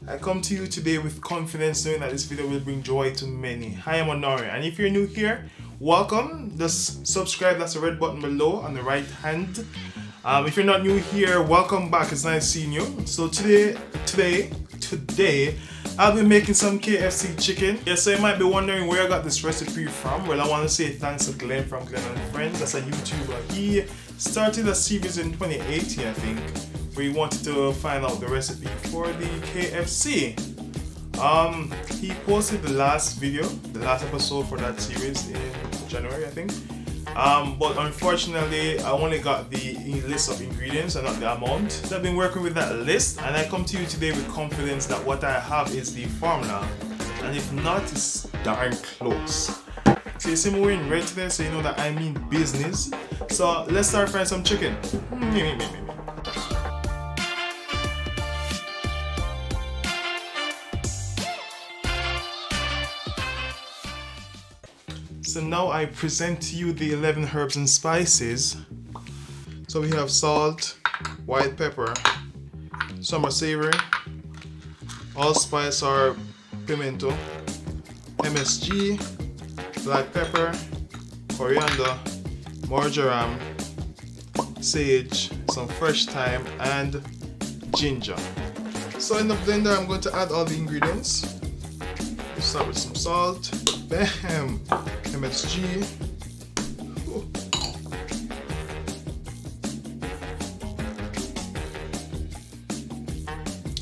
I come to you today with confidence knowing that this video will bring joy to many. Hi, I'm Onari, and if you're new here, welcome. Just subscribe, that's the red button below on the right hand. If you're not new here, welcome back, it's nice seeing you. So today, I'll be making some KFC chicken. Yes, so you might be wondering where I got this recipe from. Well, I want to say thanks to Glenn from Glenn and Friends. That's a YouTuber. He started a series in 2018, I think, where he wanted to find out the recipe for the KFC. He posted the last episode for that series in January, I think. But unfortunately, I only got the list of ingredients and not the amount. So I've been working with that list, and I come to you today with confidence that what I have is the formula, and if not, it's darn close. So you see me wearing red today, so you know that I mean business. So let's start frying some chicken. So now I present to you the 11 herbs and spices. So we have salt, white pepper, some are savory, allspice or pimento, MSG, black pepper, coriander, marjoram, sage, some fresh thyme, and ginger. So in the blender I'm going to add all the ingredients. Let's start with some salt, bam, MSG,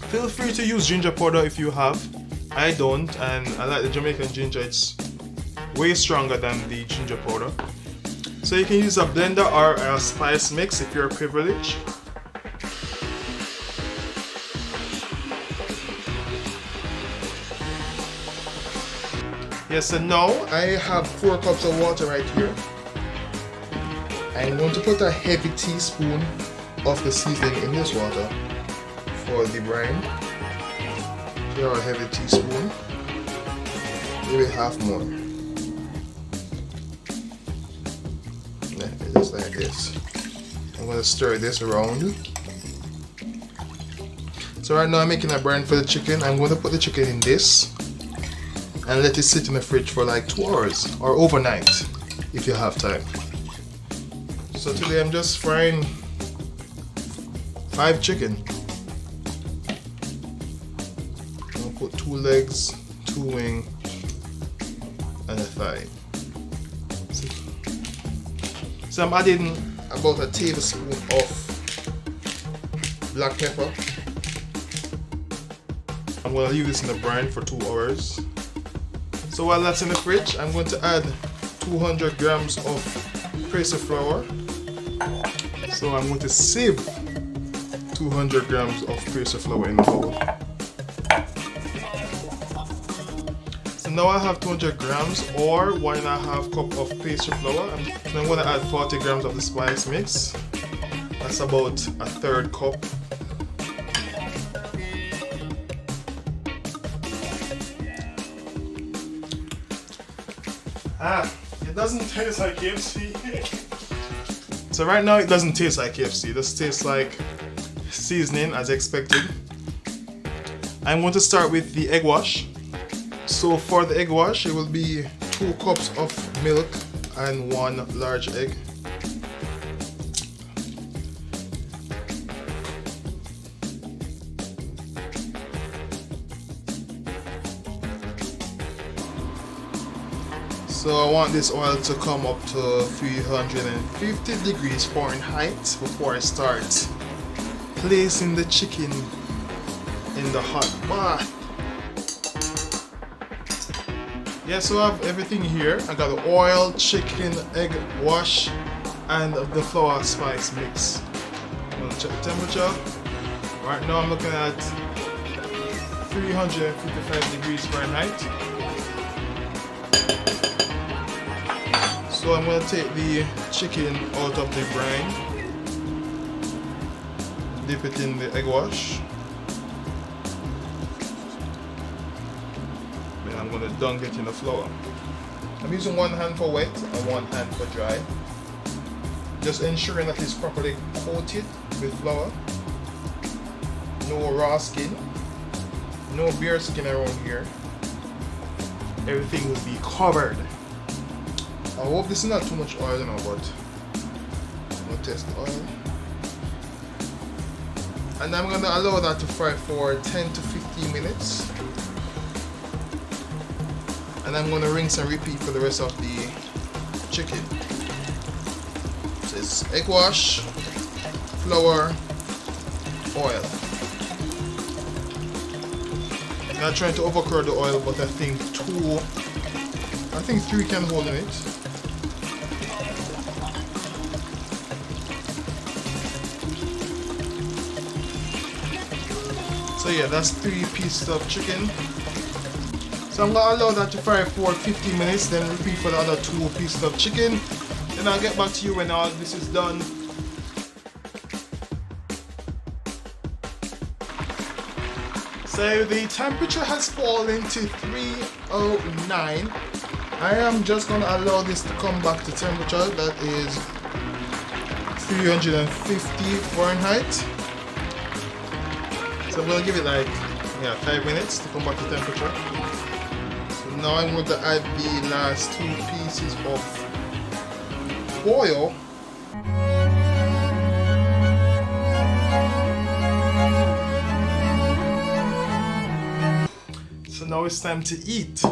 feel free to use ginger powder if you have. I don't, and I like the Jamaican ginger. It's way stronger than the ginger powder. So you can use a blender or a spice mix if you're privileged. Yes, and now I have 4 cups of water right here. I'm going to put a heavy teaspoon of the seasoning in this water for the brine. Here, a heavy teaspoon, maybe half more. Just like this. I'm going to stir this around. So right now I'm making a brine for the chicken. I'm going to put the chicken in this and let it sit in the fridge for like 2 hours or overnight if you have time. So today I'm just frying 5 chicken. I'll put 2 legs, 2 wing, and a thigh. So I'm adding about a tablespoon of black pepper. I'm going to leave this in the brine for 2 hours. So while that's in the fridge, I'm going to add 200 grams of pastry flour. So I'm going to sieve 200 grams of pastry flour in the bowl. So now I have 200 grams or 1.5 cup of pastry flour. And I'm going to add 40 grams of the spice mix. That's about a 1/3 cup. It doesn't taste like KFC. So right now it doesn't taste like KFC, it just tastes like seasoning as expected. I'm going to start with the egg wash. So for the egg wash, it will be 2 cups of milk and 1 large egg. So I want this oil to come up to 350 degrees Fahrenheit before I start placing the chicken in the hot bath. Yeah, so I have everything here. I got the oil, chicken, egg wash, and the flour spice mix. I'm gonna check the temperature. Right now I'm looking at 355 degrees Fahrenheit. So I'm going to take the chicken out of the brine, dip it in the egg wash, then I'm going to dunk it in the flour. I'm using 1 hand for wet and 1 hand for dry, just ensuring that it's properly coated with flour, no raw skin. No bare skin around here. Everything will be covered. I hope this is not too much oil, you know, but I'm gonna test the oil. And I'm gonna allow that to fry for 10 to 15 minutes. And I'm gonna rinse and repeat for the rest of the chicken. So it's egg wash, flour, oil. I'm not trying to overcrowd the oil, but I think 3 can hold in it. So yeah, that's 3 pieces of chicken. So I'm gonna allow that to fry for 15 minutes, then repeat for the other 2 pieces of chicken. Then I'll get back to you when all this is done. So the temperature has fallen to 309. I am just gonna allow this to come back to temperature, that is 350 Fahrenheit. So I'm gonna give it like 5 minutes to come back to temperature. So now I'm going to add the last 2 pieces of oil. So now it's time to eat.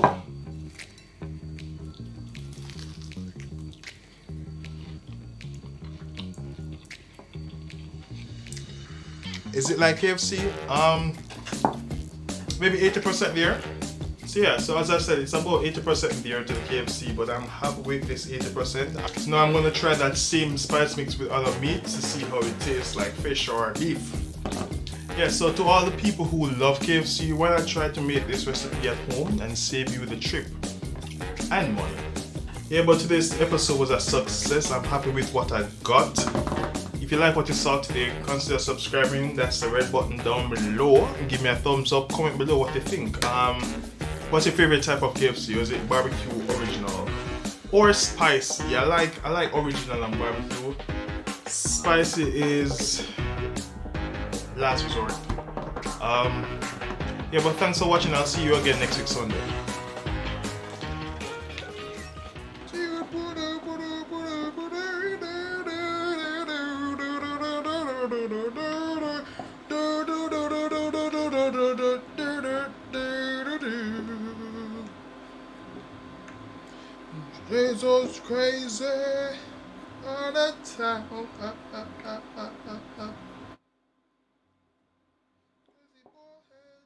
Is it like KFC? Maybe 80% there. So yeah, so as I said, it's about 80% there to the KFC, but I'm happy with this 80%. So now I'm gonna try that same spice mix with other meats to see how it tastes, like fish or beef. Yeah, so to all the people who love KFC, why not try to make this recipe at home and save you the trip and money. Yeah, but today's episode was a success. I'm happy with what I got. If you like what you saw today, consider subscribing. That's the red button down below. And give me a thumbs up. Comment below what you think. What's your favorite type of KFC? Is it barbecue, original, or spicy? Yeah, I like original and barbecue. Spicy is last resort. Yeah, but thanks for watching. I'll see you again next week Sunday. Jesus crazy all the time.